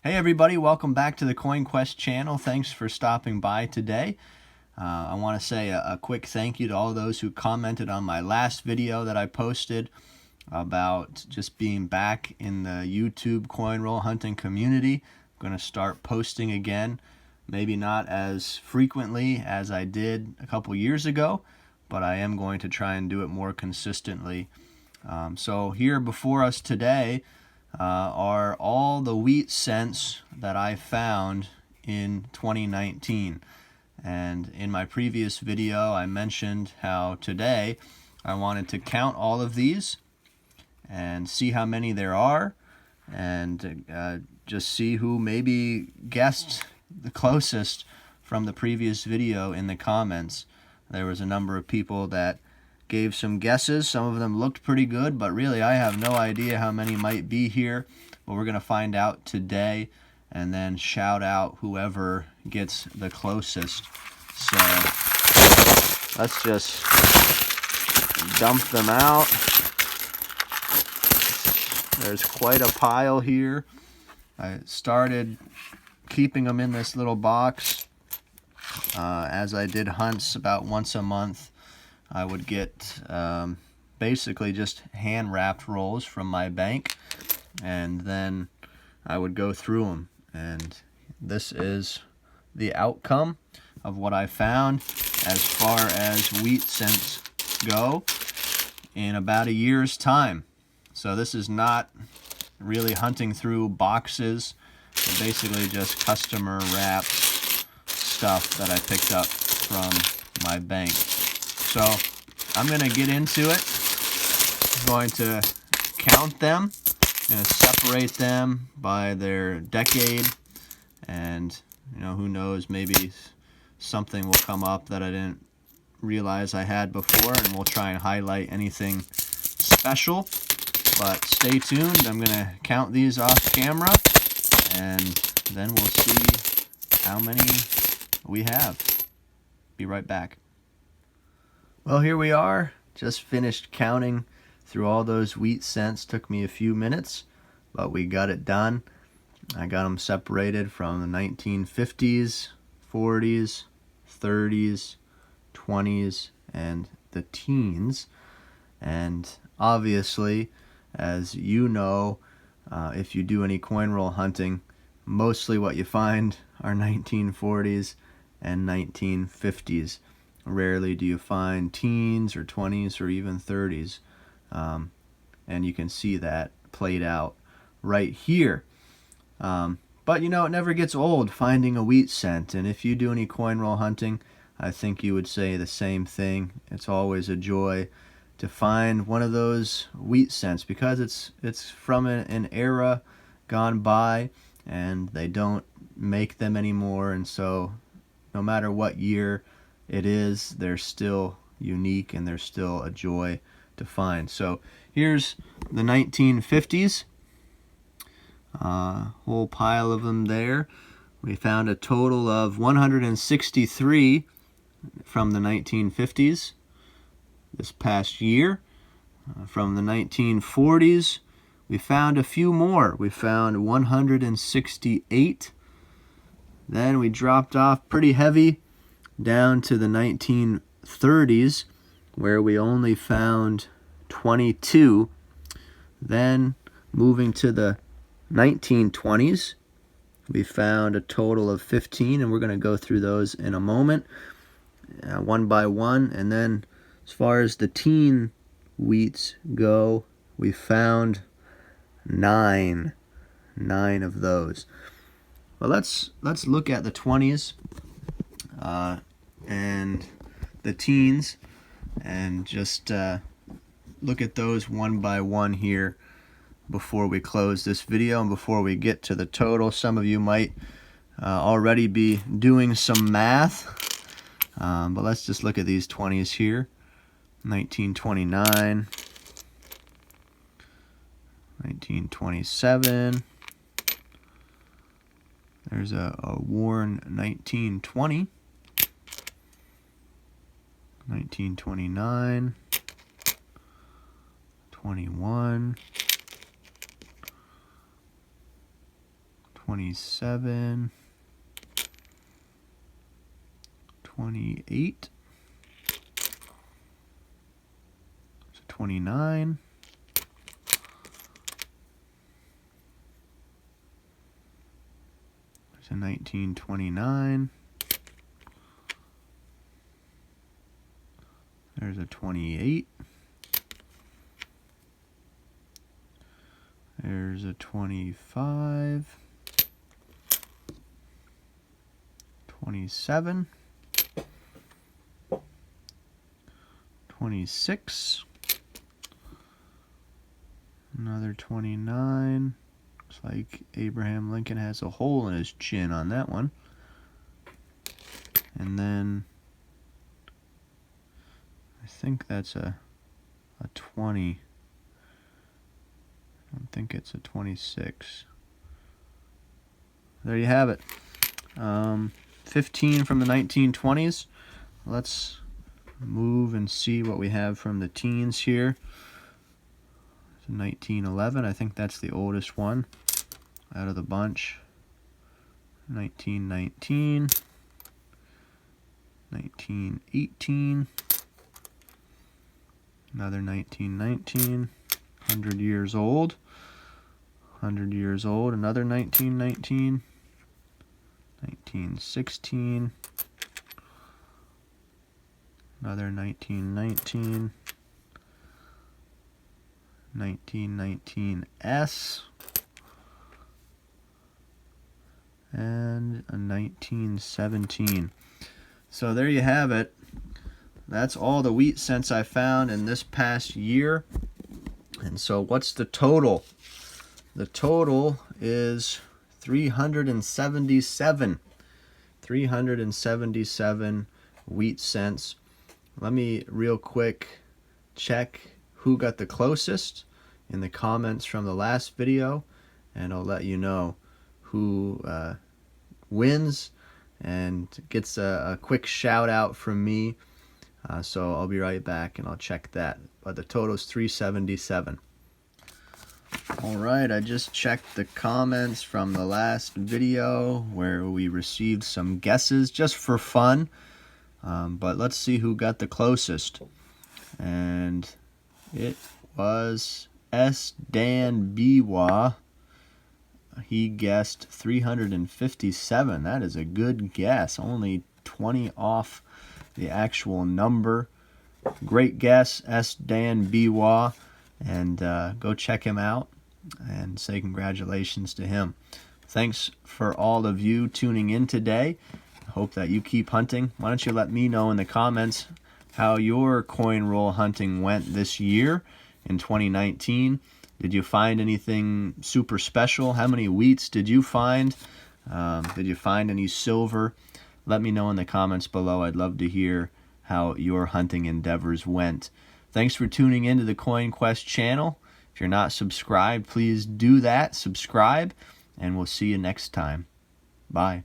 Hey everybody, welcome back to the CoinQuest channel. Thanks for stopping by today. I want to say a quick thank you to all those who commented on my last video that I posted about just being back in the YouTube coin roll hunting community. I'm going to start posting again, maybe not as frequently as I did a couple years ago, but I am going to try and do it more consistently. So here before us today are all the wheat cents that I found in 2019. And in my previous video, I mentioned how today I wanted to count all of these and see how many there are, and just see who maybe guessed the closest from the previous video in the comments. There was a number of people that gave some guesses. Some of them looked pretty good, but really I have no idea how many might be here. But we're going to find out today and then shout out whoever gets the closest. So let's just dump them out. There's quite a pile here. I started keeping them in this little box as I did hunts about once a month. I would get basically just hand-wrapped rolls from my bank, and then I would go through them. And this is the outcome of what I found as far as wheat cents go in about a year's time. So this is not really hunting through boxes, but basically just customer wrapped stuff that I picked up from my bank. So I'm going to get into it. I'm going to count them. I'm going to separate them by their decade, and who knows, maybe something will come up that I didn't realize I had before, and we'll try and highlight anything special. But stay tuned. I'm going to count these off camera, and then we'll see how many we have. Be right back. Well, here we are. Just finished counting through all those wheat cents. Took me a few minutes, but we got it done. I got them separated from the 1950s, 40s, 30s, 20s, and the teens. And obviously, as you know, if you do any coin roll hunting, mostly what you find are 1940s and 1950s. Rarely do you find teens or 20s or even 30s. And you can see that played out right here. But it never gets old finding a wheat cent. And if you do any coin roll hunting, I think you would say the same thing. It's always a joy to find one of those wheat cents, because it's from an era gone by, and they don't make them anymore. And so no matter what year it is, they're still unique and they're still a joy to find. So here's the 1950s. Whole pile of them there. We found a total of 163 from the 1950s this past year. From the 1940s, we found a few more. We found 168. Then we dropped off pretty heavy down to the 1930s, where we only found 22. Then moving to the 1920s, we found a total of 15, and we're going to go through those in a moment, one by one. And then as far as the teen wheats go, we found 9 of those. Well, let's look at the 20s and the teens, and just look at those one by one here before we close this video and before we get to the total. Some of you might already be doing some math, but let's just look at these 20s here. 1929, 1927. There's a worn 1920, 1929, 21, 27, 28, 29, 1929. There's a 28. There's a 25. 27. 26. Another 29. Looks like Abraham Lincoln has a hole in his chin on that one. And then I think that's a 20. I don't think it's a 26. There you have it. 15 from the 1920s. Let's move and see what we have from the teens here. 1911, I think that's the oldest one out of the bunch. 1919, 1918, another 1919, 100 years old, 100 years old, another 1919, 1916, another 1919, 1919S, and a 1917. So there you have it. That's all the wheat cents I found in this past year. And so what's the total? The total is 377. 377 wheat cents. Let me real quick check who got the closest in the comments from the last video, and I'll let you know who wins and gets a quick shout out from me. So I'll be right back and I'll check that. But the total is 377. Alright, I just checked the comments from the last video where we received some guesses just for fun. But let's see who got the closest. And it was S. Dan Biwa. He guessed 357. That is a good guess. Only 20 off the actual number. Great guess, S. Dan Biwa. And go check him out and say congratulations to him. Thanks for all of you tuning in today. I hope that you keep hunting. Why don't you let me know in the comments how your coin roll hunting went this year in 2019. Did you find anything super special? How many wheats did you find? Did you find any silver? Let me know in the comments below. I'd love to hear how your hunting endeavors went. Thanks for tuning into the Coin Quest channel. If you're not subscribed, please do that. Subscribe, and we'll see you next time. Bye.